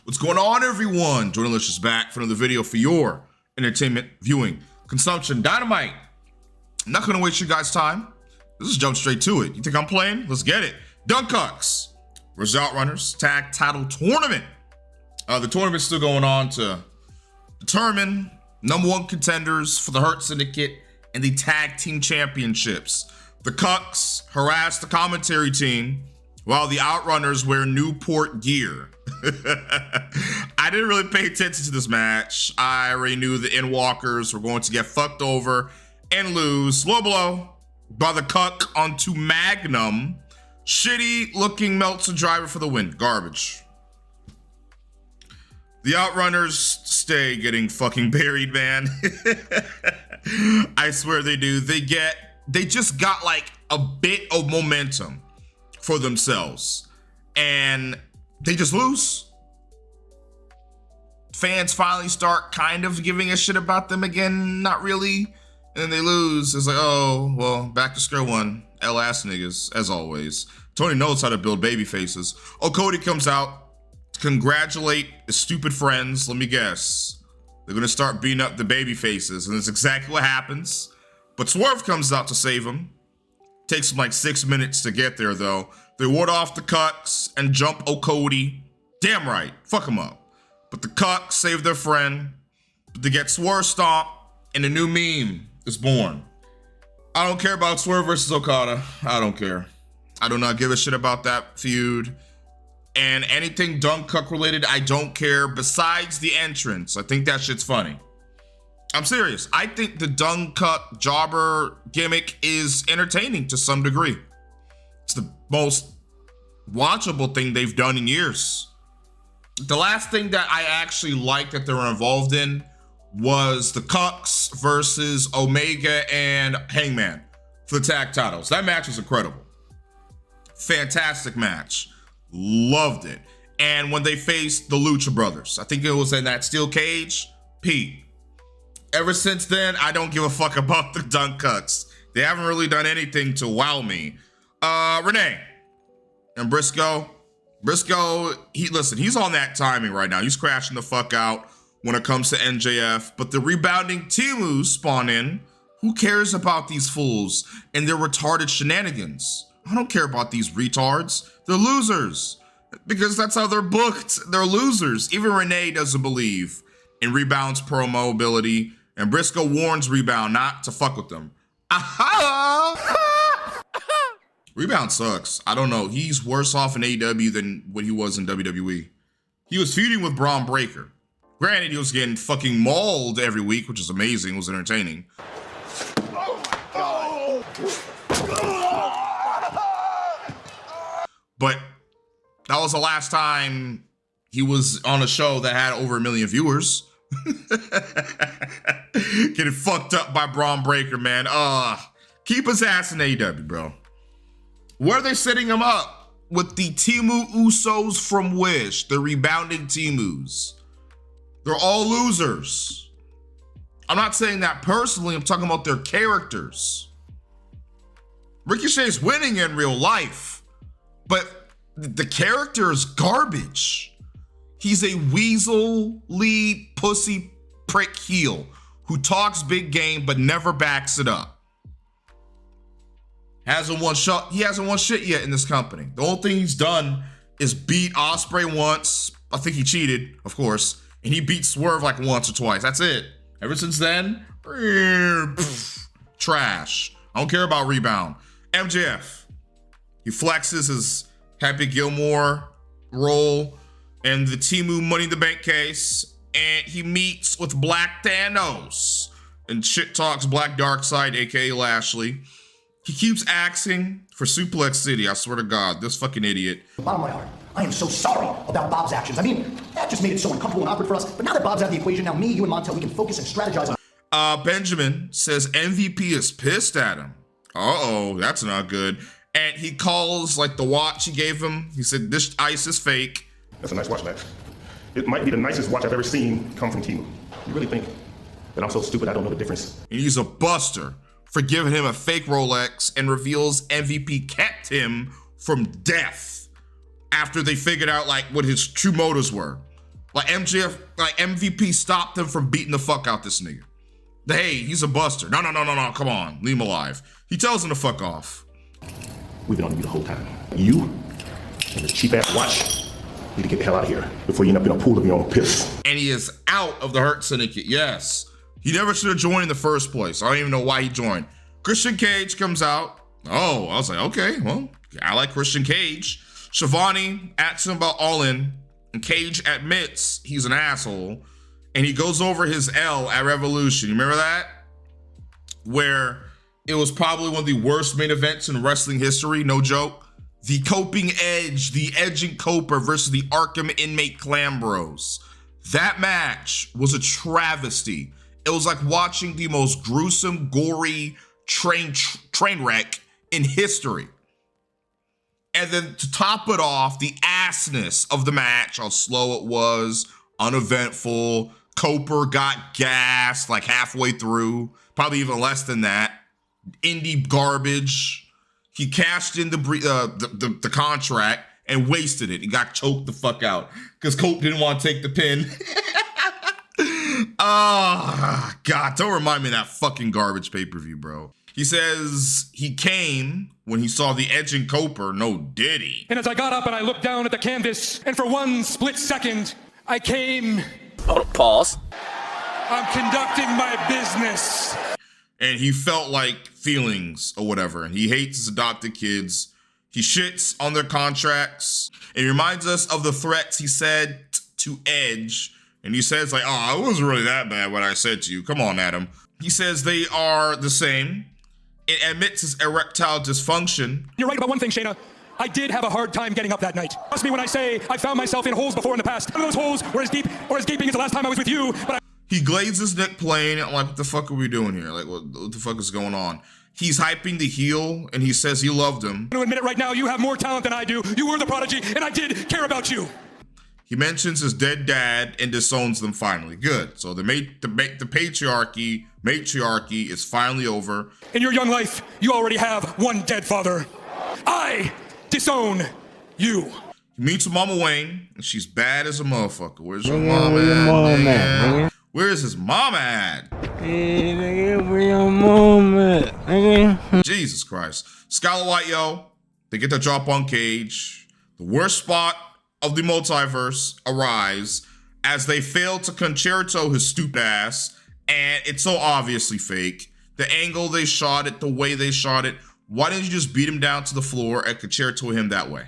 What's going on, everyone? Journalist is back for another video for your entertainment viewing consumption. Dynamite. I'm not gonna waste you guys' time. Let's just jump straight to it. You think I'm playing? Let's get it. Dunkucks versus Outrunners tag title tournament. The tournament's still going on to determine #1 contenders for the Hurt Syndicate and the tag team championships. The Cucks harass the commentary team while the Outrunners wear Newport gear. I didn't really pay attention to this match. I already knew the Endwalkers were going to get fucked over and lose. Low blow by the Cuck onto Magnum. Shitty looking Meltzer driver for the win. Garbage. The Outrunners stay getting fucking buried, man. I swear they do. They just got like a bit of momentum for themselves and they just lose. Fans finally start kind of giving a shit about them again, not really, and then they lose. It's like, oh, well, back to square one. L-ass niggas, as always. Tony knows how to build baby faces. Oh, Cody comes out to congratulate his stupid friends. Let me guess. They're gonna start beating up the baby faces, and that's exactly what happens. But Swerve comes out to save him. Takes him like 6 minutes to get there, though. They ward off the Cucks and jump Cody. Damn right, fuck him up. But the Cucks save their friend. But they get Swerve stomped, and a new meme is born. I don't care about Swerve versus Okada. I don't care. I do not give a shit about that feud. And anything Dunkuck related, I don't care. Besides the entrance, I think that shit's funny. I'm serious. I think the Dunkuck jobber gimmick is entertaining to some degree. It's the most watchable thing they've done in years. The last thing that I actually liked that they were involved in was the Cucks versus Omega and Hangman for the tag titles. That match was incredible. Fantastic match. Loved it. And when they faced the Lucha Brothers, I think it was in that steel cage, Pete. Ever since then, I don't give a fuck about the Dunkucks. They haven't really done anything to wow me. Renee and Briscoe. Briscoe, he's on that timing right now. He's crashing the fuck out when it comes to NJF. But the rebounding Timus spawn in. Who cares about these fools and their retarded shenanigans? I don't care about these retards. They're losers. Because that's how they're booked. They're losers. Even Renee doesn't believe in Rebound's promo ability. And Briscoe warns Rebound not to fuck with them. Aha! Rebound sucks. I don't know. He's worse off in AEW than what he was in WWE. He was feuding with Braun Breaker. Granted, he was getting fucking mauled every week, which is amazing. It was entertaining. Oh my God. But that was the last time he was on a show that had over 1 million viewers. Getting fucked up by Braun Breaker, man. Keep his ass in AEW, bro. Where are they setting him up? With the Timu Usos from Wish, the rebounding Timus. They're all losers. I'm not saying that personally, I'm talking about their characters. Ricochet's winning in real life, but the character is garbage. He's a weasel lead pussy prick heel who talks big game but never backs it up. He hasn't won shit yet in this company. The only thing he's done is beat Ospreay once. I think he cheated, of course, and he beat Swerve like once or twice. That's it. Ever since then, trash. I don't care about Rebound. MJF, he flexes his Happy Gilmore role and the Timu Money in the Bank case, and he meets with Black Thanos and shit talks Black Darkseid, aka Lashley. He keeps asking for Suplex City. I swear to God, this fucking idiot. Bottom of my heart, I am so sorry about Bob's actions. I mean, that just made it so uncomfortable and awkward for us. But now that Bob's out of the equation, now me, you, and Montel, we can focus and strategize on. Benjamin says MVP is pissed at him. Uh-oh, that's not good. And he calls like the watch he gave him. He said, this ice is fake. That's a nice watch, Max. It might be the nicest watch I've ever seen come from Timu. You really think that I'm so stupid I don't know the difference? And he's a buster for giving him a fake Rolex and reveals MVP kept him from death after they figured out like what his true motives were. Like MJF, like MVP stopped him from beating the fuck out this nigga. Hey, he's a buster. No, come on, leave him alive. He tells him to fuck off. We've been on you the whole time. You and this cheap-ass watch need to get the hell out of here before you end up in a pool of your own piss. And he is out of the Hurt Syndicate, yes. He never should have joined in the first place. I don't even know why he joined. Christian Cage comes out. Oh, I was like, okay, well, I like Christian Cage. Shivani asks him about All In, and Cage admits he's an asshole, and he goes over his L at Revolution. You remember that? Where it was probably one of the worst main events in wrestling history, no joke. The Coping Edge, the Edging Coper versus the Arkham Inmate Clan Bros. That match was a travesty. It was like watching the most gruesome, gory train wreck in history. And then to top it off, the assness of the match, how slow it was, uneventful. Coper got gassed like halfway through, probably even less than that. Indie garbage. He cashed in the contract and wasted it. He got choked the fuck out because Cope didn't want to take the pin. Oh, God, don't remind me of that fucking garbage pay-per-view, bro. He says he came when he saw the Edging Coper. No, did he? And as I got up and I looked down at the canvas, and for one split second, I came... Oh, pause. I'm conducting my business. And he felt like feelings or whatever. And he hates his adopted kids. He shits on their contracts. It reminds us of the threats he said to Edge. And he says like, oh, it wasn't really that bad what I said to you. Come on, Adam. He says they are the same. It admits his erectile dysfunction. You're right about one thing, Shayna. I did have a hard time getting up that night. Trust me when I say I found myself in holes before in the past. None of those holes were as deep or as gaping as the last time I was with you, but He glazes Nick Plain. I'm like, what the fuck are we doing here? Like, what the fuck is going on? He's hyping the heel, and he says he loved him. I'm gonna admit it right now, you have more talent than I do. You were the prodigy, and I did care about you. He mentions his dead dad and disowns them finally. Good. So the matriarchy is finally over. In your young life, you already have one dead father. I disown you. He meets Mama Wayne, and she's bad as a motherfucker. Where's your mama at? Where's his mama at? Jesus Christ. Skylar White, yo, they get the drop on Cage. The worst spot of the multiverse arrives as they fail to concerto his stupid ass, and it's so obviously fake. The angle they shot it, the way they shot it, why didn't you just beat him down to the floor and concerto him that way?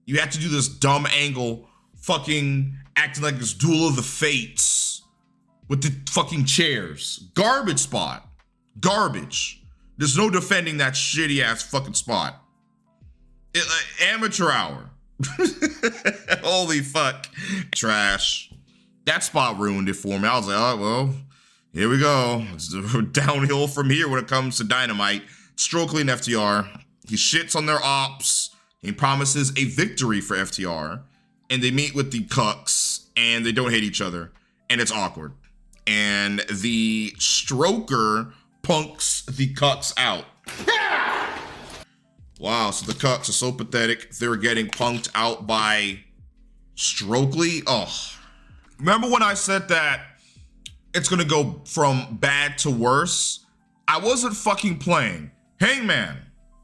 You had to do this dumb angle, fucking acting like this Duel of the Fates with the fucking chairs. Garbage spot. Garbage. There's no defending that shitty ass fucking spot. Amateur hour. Holy fuck. Trash. That spot ruined it for me. I was like, oh, well, here we go. It's downhill from here when it comes to Dynamite. Stokely and FTR. He shits on their ops. He promises a victory for FTR. And they meet with the Cucks. And they don't hate each other. And it's awkward. And the Stroker punks the Cucks out. Wow, so the Cucks are so pathetic. They're getting punked out by Stokely. Oh. Remember when I said that it's gonna go from bad to worse? I wasn't fucking playing. Hangman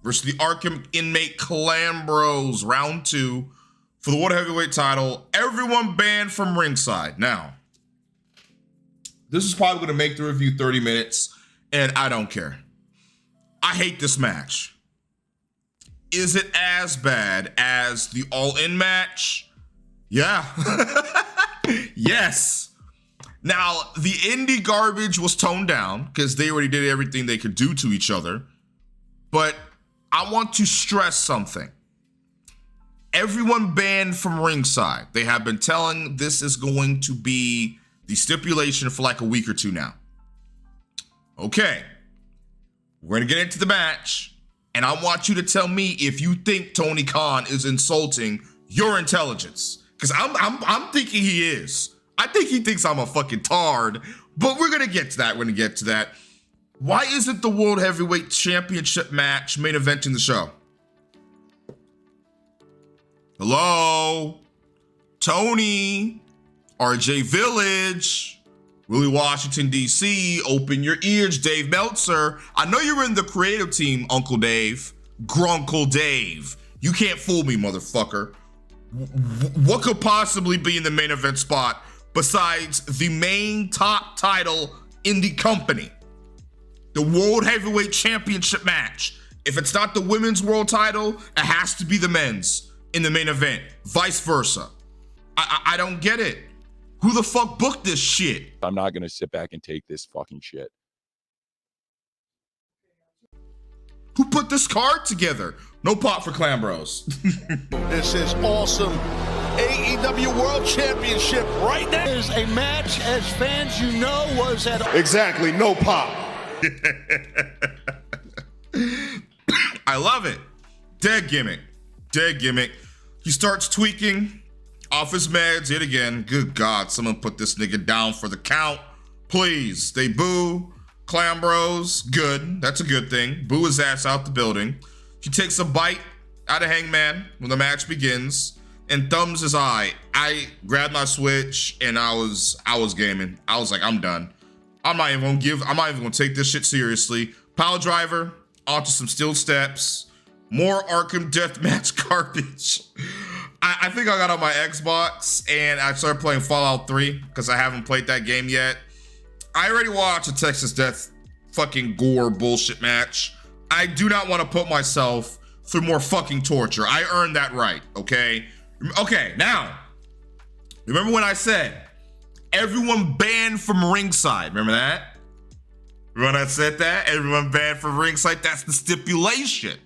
versus the Arkham Inmate Clan Bros, round 2 for the World Heavyweight title. Everyone banned from ringside. Now, this is probably gonna make the review 30 minutes, and I don't care. I hate this match. Is it as bad as the All-In match? Yeah. Yes. Now, the indie garbage was toned down because they already did everything they could do to each other. But I want to stress something. Everyone banned from ringside. They have been telling this is going to be the stipulation for like a week or two now. Okay. We're going to get into the match. And I want you to tell me if you think Tony Khan is insulting your intelligence. Because I'm thinking he is. I think he thinks I'm a fucking tard. But we're going to get to that. We're going to get to that. Why isn't the World Heavyweight Championship match main eventing the show? Hello? Tony, RJ Village, Willie Washington, D.C., open your ears, Dave Meltzer. I know you're in the creative team, Uncle Dave. Grunkle Dave. You can't fool me, motherfucker. What could possibly be in the main event spot besides the main top title in the company? The World Heavyweight Championship match. If it's not the women's world title, it has to be the men's in the main event. Vice versa. I don't get it. Who the fuck booked this shit? I'm not going to sit back and take this fucking shit. Who put this card together? No pop for Clan Bros. This is awesome. AEW World Championship right now. Is a match, as fans you know, was at... Exactly, no pop. I love it. Dead gimmick. Dead gimmick. He starts tweaking off his meds yet again. Good God, someone put this nigga down for the count. Please. They boo Clan Bros. Good. That's a good thing. Boo his ass out the building. He takes a bite out of Hangman when the match begins and thumbs his eye. I grabbed my Switch and I was gaming. I was like, I'm done. I'm not even gonna take this shit seriously. Pile driver onto some steel steps. More Arkham Deathmatch garbage. I think I got on my Xbox and I started playing Fallout 3 because I haven't played that game yet. I already watched a Texas Death fucking gore bullshit match. I do not want to put myself through more fucking torture. I earned that right, okay? Okay, now, remember when I said everyone banned from ringside? Remember that? Remember when I said that? Everyone banned from ringside? That's the stipulation.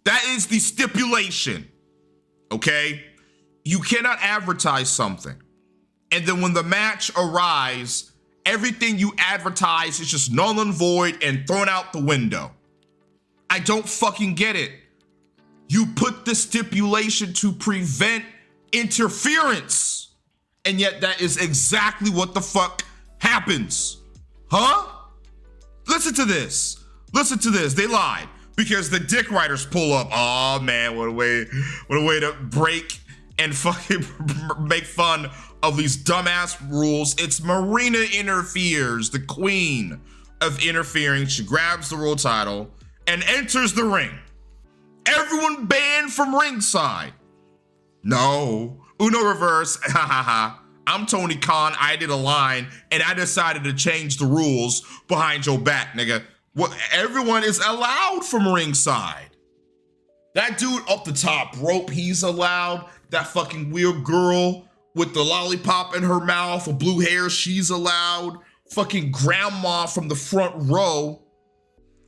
That is the stipulation, okay? You cannot advertise something. And then when the match arrives, everything you advertise is just null and void and thrown out the window. I don't fucking get it. You put the stipulation to prevent interference. And yet that is exactly what the fuck happens. Huh? Listen to this. Listen to this. They lied because the dick riders pull up. Oh man, what a way to break and fucking make fun of these dumbass rules. It's Marina interferes, the queen of interfering. She grabs the world title and enters the ring. Everyone banned from ringside. No. Uno reverse. Ha ha ha. I'm Tony Khan. I did a line and I decided to change the rules behind your back, nigga. What? Everyone is allowed from ringside. That dude up the top rope, he's allowed. That fucking weird girl with the lollipop in her mouth, with blue hair, she's allowed. Fucking grandma from the front row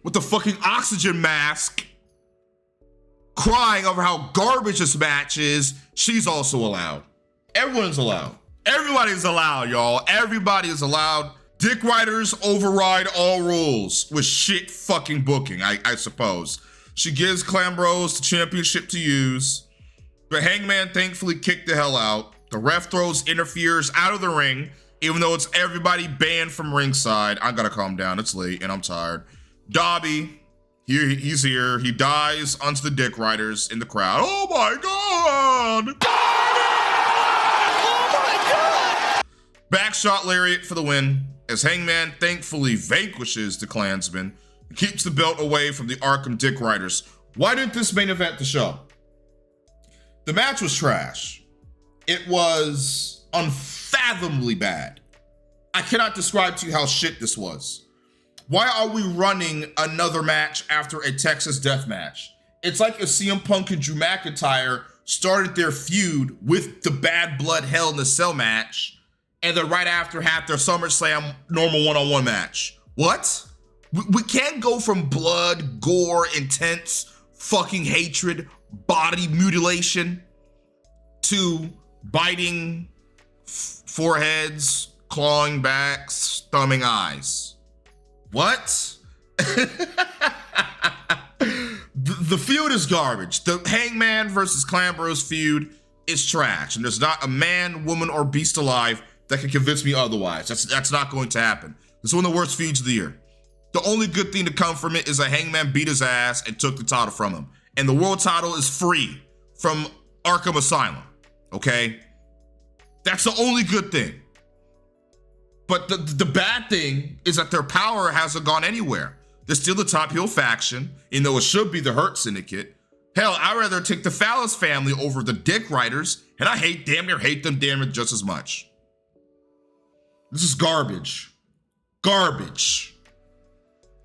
with the fucking oxygen mask crying over how garbage this match is, she's also allowed. Everyone's allowed. Everybody's allowed, y'all. Everybody is allowed. Dick riders override all rules with shit fucking booking, I suppose. She gives Clan Bros the championship to use. The Hangman thankfully kicked the hell out. The ref interferes out of the ring, even though it's everybody banned from ringside. I gotta calm down, it's late and I'm tired. Dobby, he's here. He dies onto the dick riders in the crowd. Oh my God! Oh my God! Backshot lariat for the win, as Hangman thankfully vanquishes the Klansmen and keeps the belt away from the Arkham Dick Riders. Why didn't this main event the show? The match was trash. It was unfathomably bad. I cannot describe to you how shit this was. Why are we running another match after a Texas death match? It's like if CM Punk and Drew McIntyre started their feud with the Bad Blood Hell in the Cell match, and then right after had their SummerSlam normal one-on-one match. What? We can't go from blood, gore, intense fucking hatred, body mutilation, to biting foreheads, clawing backs, thumbing eyes. What? The feud is garbage. The Hangman versus Clan Bros feud is trash, and there's not a man, woman, or beast alive that can convince me otherwise. That's not going to happen. It's one of the worst feuds of the year. The only good thing to come from it is that Hangman beat his ass and took the title from him. And the world title is free from Arkham Asylum, okay? That's the only good thing. But the bad thing is that their power hasn't gone anywhere. They're still the top heel faction, even though it should be the Hurt Syndicate. Hell, I'd rather take the Phallus family over the Dick Riders, and I damn near hate them just as much. This is garbage. Garbage.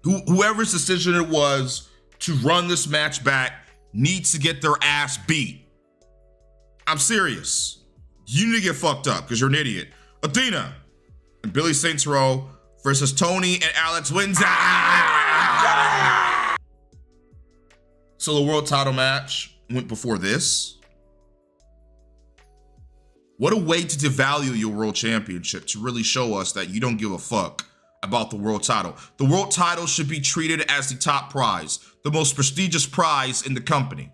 Whoever's decision it was to run this match back needs to get their ass beat. I'm serious. You need to get fucked up because you're an idiot. Athena and Billy Saints Row versus Tony and Alex Windsor. So the world title match went before this. What a way to devalue your world championship, to really show us that you don't give a fuck about the world title. The world title should be treated as the top prize, the most prestigious prize in the company.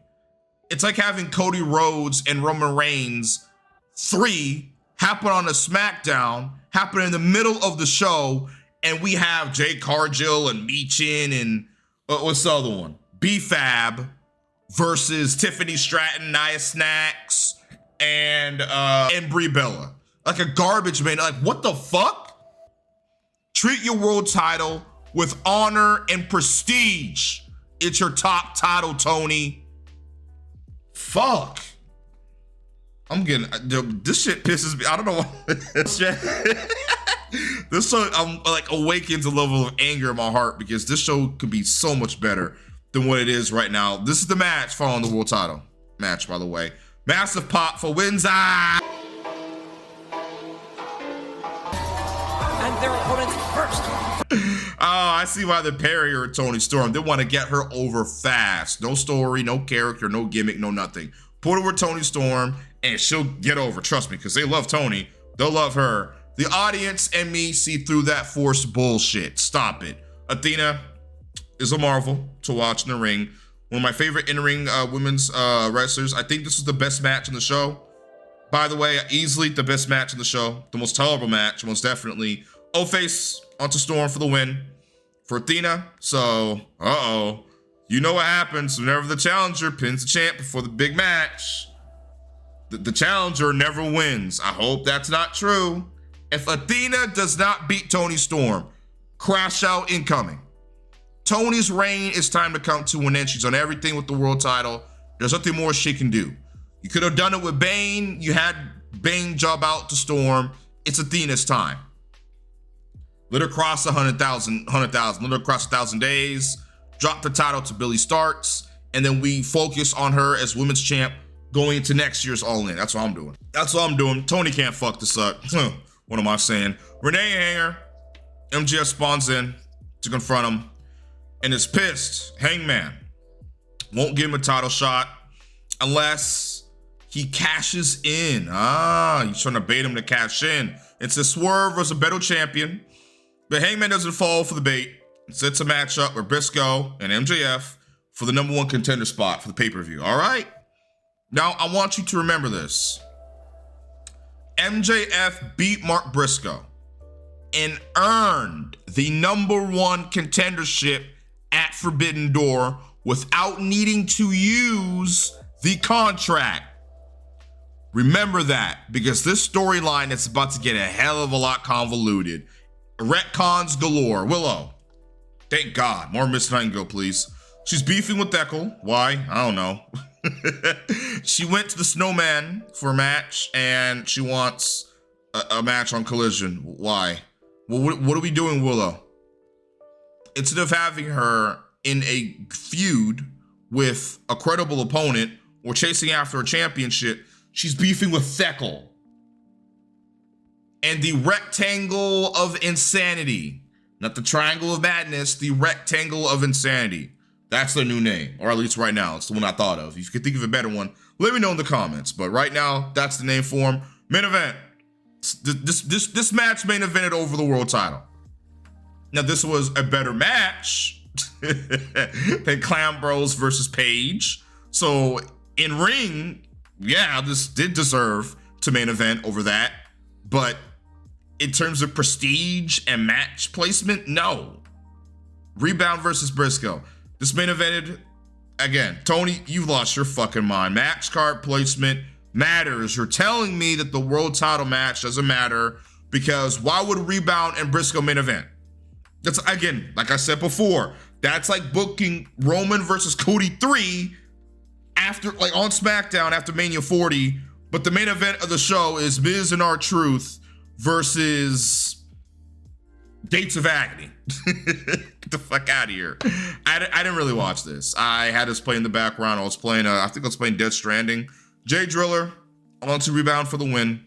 It's like having Cody Rhodes and Roman Reigns 3 happen on a SmackDown, happen in the middle of the show, and we have Jay Cargill and Meechin and what's the other one? B-Fab versus Tiffany Stratton, Nia Snax, and Brie Bella. Like a garbage man. Like, what the fuck? Treat your world title with honor and prestige. It's your top title, Tony. Fuck. I'm getting, this shit pisses me. I don't know why. This show, I'm like awakens a level of anger in my heart because this show could be so much better than what it is right now. This is the match following the world title match, by the way. Massive pop for Windsor. And their opponents first. Oh, I see why they're pairing her with Toni Storm. They want to get her over fast. No story, no character, no gimmick, no nothing. Put her with Toni Storm and she'll get over. Trust me, because they love Toni. They'll love her. The audience and me see through that forced bullshit. Stop it. Athena is a marvel to watch in the ring. One of my favorite in-ring women's wrestlers. I think this is the best match in the show. By the way, easily the best match in the show. The most tolerable match, most definitely. O-Face onto Storm for the win for Athena. So, you know what happens whenever the challenger pins the champ before the big match. The challenger never wins. I hope that's not true. If Athena does not beat Toni Storm, crash out incoming. Toni's reign is time to come to an end. She's on everything with the world title. There's nothing more she can do. You could have done it with Bane. You had Bane job out to Storm. It's Athena's time. Let her cross 100,000. Let her cross 1,000 days. Drop the title to Billy Starks. And then we focus on her as women's champ going into next year's All In. That's what I'm doing. That's what I'm doing. Toni can't fuck this up. What am I saying? Renee Hanger. MJF spawns in to confront him. And is pissed. Hangman won't give him a title shot unless he cashes in. He's trying to bait him to cash in. It's a Swerve versus a better champion. But Hangman doesn't fall for the bait. It sets a matchup with Briscoe and MJF for the #1 contender spot for the pay-per-view. All right? Now, I want you to remember this. MJF beat Mark Briscoe and earned the #1 contendership at Forbidden Door without needing to use the contract. Remember that, because this storyline is about to get a hell of a lot convoluted. Retcons galore. Willow. Thank God. More Miss Nightingale, please. She's beefing with Eckel. Why? I don't know. She went to the Snowman for a match, and she wants a match on Collision. Why? Well, what are we doing, Willow? Instead of having her in a feud with a credible opponent or chasing after a championship, she's beefing with Theckel and the Rectangle of Insanity. Not the Triangle of Madness, the Rectangle of Insanity. That's their new name, or at least right now, it's the one I thought of. If you could think of a better one, let me know in the comments. But right now, that's the name for him. Main event. This match main evented over the world title. Now, this was a better match than Clown Bros versus Paige. So, in ring, yeah, this did deserve to main event over that. But in terms of prestige and match placement, no. Rebound versus Briscoe. This main evented, again, Tony, you've lost your fucking mind. Match card placement, matters. You're telling me that the world title match doesn't matter because why would Rebound and Briscoe main event? That's, again, like I said before, that's like booking Roman versus Cody 3 after, like, on SmackDown after Mania 40, but the main event of the show is Miz and R-Truth versus Gates of Agony. Get the fuck out of here. I didn't really watch this. I had this play in the background. I was playing, I think I was playing Death Stranding. Jay Driller on to Rebound for the win.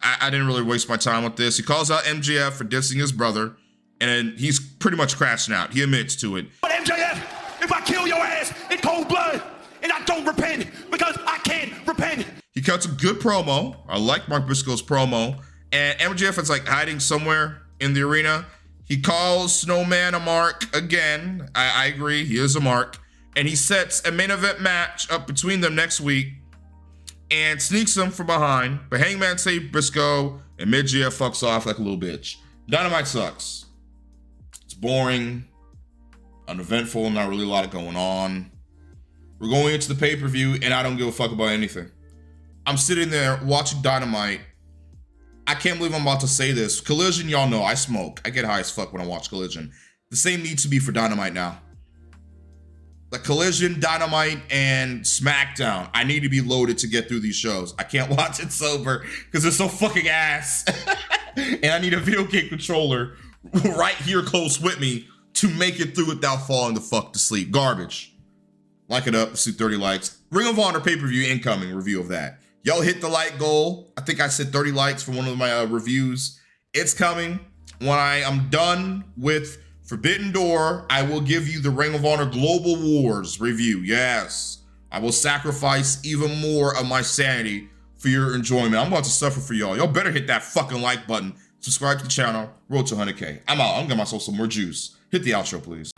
I didn't really waste my time with this. He calls out MJF for dissing his brother, and he's pretty much crashing out. He admits to it. But MJF, if I kill your ass in cold blood and I don't repent because I can't repent. He cuts a good promo. I like Mark Briscoe's promo. And MJF is like hiding somewhere in the arena. He calls Snowman a mark again. I agree, he is a mark. And he sets a main event match up between them next week and sneaks him from behind. But Hangman saved Briscoe and MJF fucks off like a little bitch. Dynamite sucks. It's boring, uneventful, not really a lot going on. We're going into the pay-per-view and I don't give a fuck about anything. I'm sitting there watching Dynamite. I can't believe I'm about to say this. Collision, y'all know I smoke. I get high as fuck when I watch Collision. The same needs to be for Dynamite now. Like Collision, Dynamite, and SmackDown. I need to be loaded to get through these shows. I can't watch it sober because they're so fucking ass. And I need a video game controller right here close with me to make it through without falling the fuck to sleep. Garbage. Like it up, let's do 30 likes. Ring of Honor pay-per-view incoming review of that. Y'all hit the like goal. I think I said 30 likes for one of my reviews. It's coming. When I am done with Forbidden Door, I will give you the Ring of Honor Global Wars review. Yes, I will sacrifice even more of my sanity for your enjoyment. I'm about to suffer for y'all. Y'all better hit that fucking like button. Subscribe to the channel. Road to 100K. I'm out. I'm gonna get myself some more juice. Hit the outro, please.